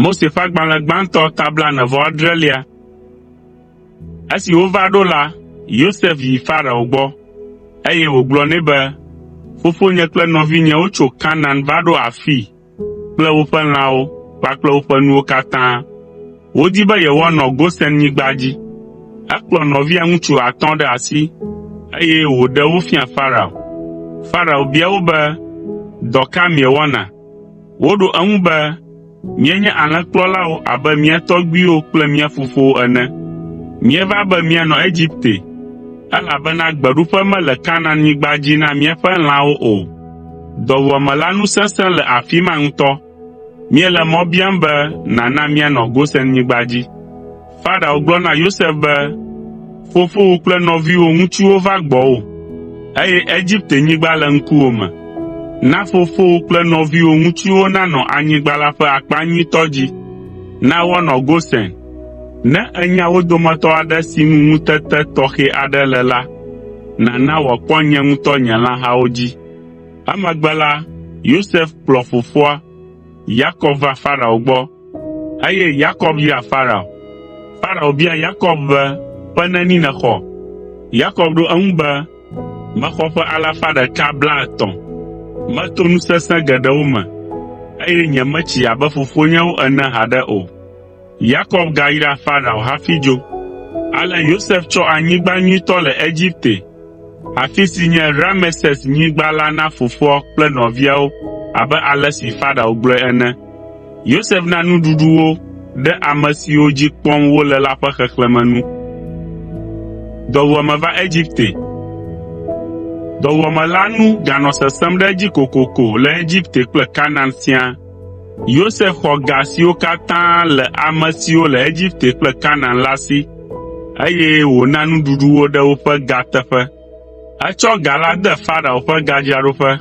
Mose ƒe agbalẽ gbãtɔ tabla 97. Esi wova ɖo la, Yosef yi Farao gbɔ, eye wògblɔ nɛ be, fofonye kple nɔvinyewo tso Kanaan va ɖo afii kple woƒe lãwo kpakple woƒe nuwo katã. Wodi be yewoanɔ Gosenyigba dzi. Ekplɔ nɔvia ŋutsu 5 ɖe asi, eye wòɖe wo fia Farao. Farao bia wo be, dɔ ka miewɔna? Woɖo eŋu be, míenye alẽkplɔlawo abe mía tɔgbuiwo kple mía fofowo ene. Míeva be míanɔ Egipte, elabena gbeɖuƒe mele Kanaanyigba dzi na míaƒe lãwo o. Dɔwuame la nu sesẽ le afi ma ŋutɔ. Míele mɔ biam be nana míanɔ Gosenyigba dzi. Farao gblɔ na Yosef be, fofowo kple nɔviwo ŋutsuwo va gbɔwò, eye Egiptenyigba le ŋkuwòme. Na fofowo kple nɔviwo ŋutsuwo nanɔ anyigba la ƒe akpa nyuitɔ dzi. Na woanɔ Gosen. Ne enya wo dometɔ aɖe si ŋu ŋutete tɔxɛ aɖe le la, nana wòakpɔ nye ŋutɔ nye lãhawo dzi. Emegbe la, Yosef kplɔ fofoa, Yakob va Farao gbɔ, eye Yakob yra Farao. Farao bia Yakob be, ƒe neni nèxɔ? Yakob ɖo eŋu be, mexɔ ƒe 130. Meto nu sesẽ geɖewo me, eye nyemetsi abe fofonyewo ene haɖe o. Yakob gayra Farao hafi dzo. Ale Yosef tsɔ anyigba nyuitɔ le Egipte, afi si nye Rameses nyigba la na fofoa kple nɔviawo abe ale si Farao gblɔe ene. Yosef na nuɖuɖuwo ɖe ame siwo dzi kpɔm wole la ƒe xexlẽme nu. Dɔwuame va Egipte. Dɔwuame la nu ganɔ sesẽm ɖe edzi kokoko le Egipte kple Kanaan siaa. Yosef xɔ ga siwo katã le ame siwo le Egipte kple Kanaan la si, eye wòna nuɖuɖuwo ɖe woƒe gateƒe. Etsɔ ga la de Farao ƒe gadzraɖoƒe.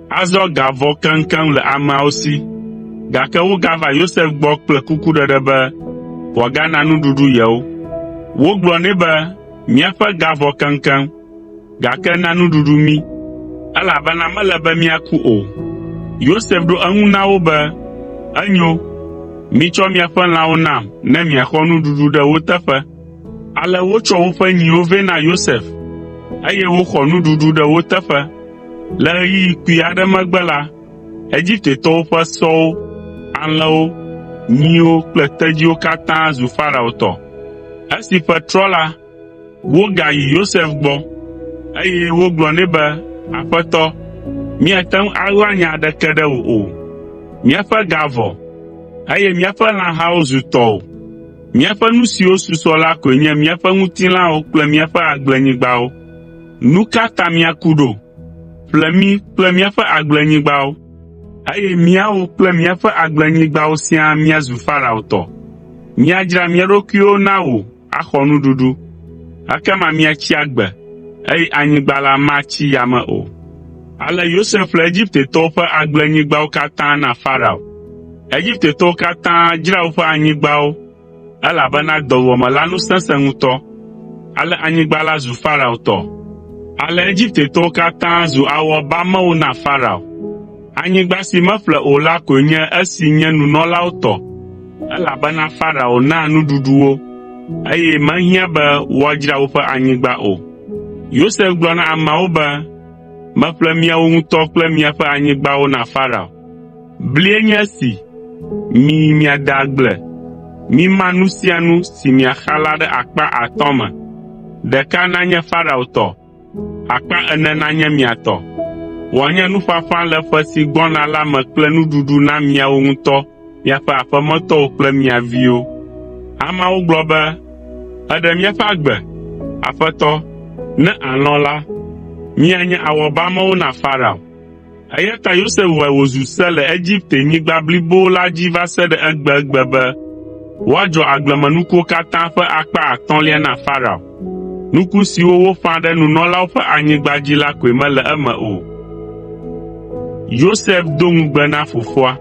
Azɔ ga vɔ keŋkeŋ le ameawo si, gake wogava Yosef gbɔ kple kukuɖeɖe be wòagana nuɖuɖu yewo. Wogblɔ nɛ be, míaƒe ga vɔ keŋkeŋ, gake na nuɖuɖu mí, elabena mele be míaku o. Yosef ɖo eŋu na wo be, enyo, mitsɔ miaƒe lãwo nam ne miaxɔ nuɖuɖu ɖe wo teƒe. Ale wotsɔ woƒe nyiwo vɛ na Yosef, eye woxɔ nuɖuɖu ɖe wo teƒe. Le ɣeyiɣi kpui aɖe megbe la, Egiptetɔwo ƒe sɔwo, alẽwo, nyiwo kple tedziwo katã zu Farao tɔ. Esi ƒe trɔ la, wogayi Yosef gbɔ, eye wogblɔ nɛ be, Aƒetɔ, míate ŋu aɣla nya aɖeke ɖe wò o. Míaƒe ga vɔ, eye míaƒe lãhawo zu tɔwò. Míaƒe nu siwo susɔ la koe nye míaƒe ŋutilãwo kple míaƒe agblenyigbawo. Nu ka ta míaku ɖo? Ƒle mí kple míaƒe agblenyigbawo, eye míawo kple míaƒe agblenyigbawo siaa míazu Farao tɔ. Míadzra mía ɖokuiwo na wò axɔ nuɖuɖu, ekema míatsi agbe, eye anyigba la matsi yame o. Ale Yosef le Egiptetɔwo ƒe agblenyigbawo katã na Farao. Egiptetɔwo katã dzra woƒe anyigbawo, elabena dɔwuame la nu sesẽ ŋutɔ. Ale anyigba la zu Farao tɔ. Ale Egiptetɔwo katã zu awɔbamewo na Farao. Anyigba si meƒle o la koe nye esi nye nunɔlawo tɔ, elabena Farao na nuɖuɖuwo, eye mehiã be woadzra woƒe anyigba o. Yosef gblɔ na ameawo be, meƒle miawo ŋutɔ kple miaƒe anyigbawo na Farao. Blie nye esi, mi miada agble, mima nu sia nu si miaxa la ɖe akpa 5 me. Ɖeka nanye Farao tɔ, akpa 4 nanye mia tɔ. Wòanye nuƒaƒã le ƒe si gbɔna la me kple nuɖuɖu na miawo ŋutɔ, miaƒe aƒemetɔwo kple mia viwo. Ameawo gblɔ be, eɖe míaƒe agbe, Aƒetɔ, ne alɔ̃ la, míanye awɔbamewo na Farao. Eya ta Yosef wɔe wòzu se le Egiptenyigba blibo la dzi va se ɖe egbegbe be woadzɔ agblemenukuwo katã ƒe akpa 5 na Farao. Nuku siwo woƒã ɖe nunɔlawo ƒe anyigba dzi la koe mele eme o. Yosef do ŋugbe na fofoa.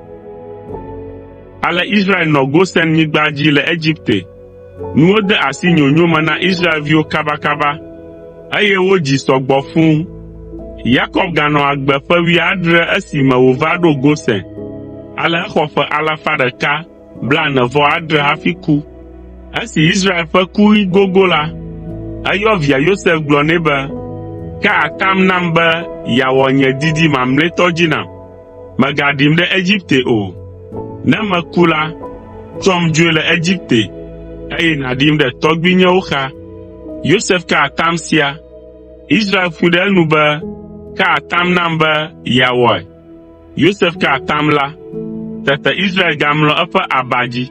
Ale Israel nɔ Gosenyigba dzi le Egipte. Nuwo de asi nyonyo me na Israelviwo kabakaba, eye wodzi sɔgbɔ fũu. Yakob ganɔ agbe ƒe 17 esime wòva ɖo Gosen. Ale exɔ ƒe 47 hafi ku. Esi Israel ƒe kuɣi gogo la, eyɔ via Yosef gblɔ nɛ be, ka atam nam be yeawɔ nye didi mamlɛtɔ dzi nam. Mègaɖim ɖe Egipte o. Ne meku la, tsɔm dzoe le Egipte, eye nàɖim ɖe tɔgbuinyewo xa. Yosef ka atam sia. Israel ƒu ɖe enu be, ka atam nam be yeawɔe. Yosef ka atam la. Tete Israel gamlɔ eƒe aba dzi.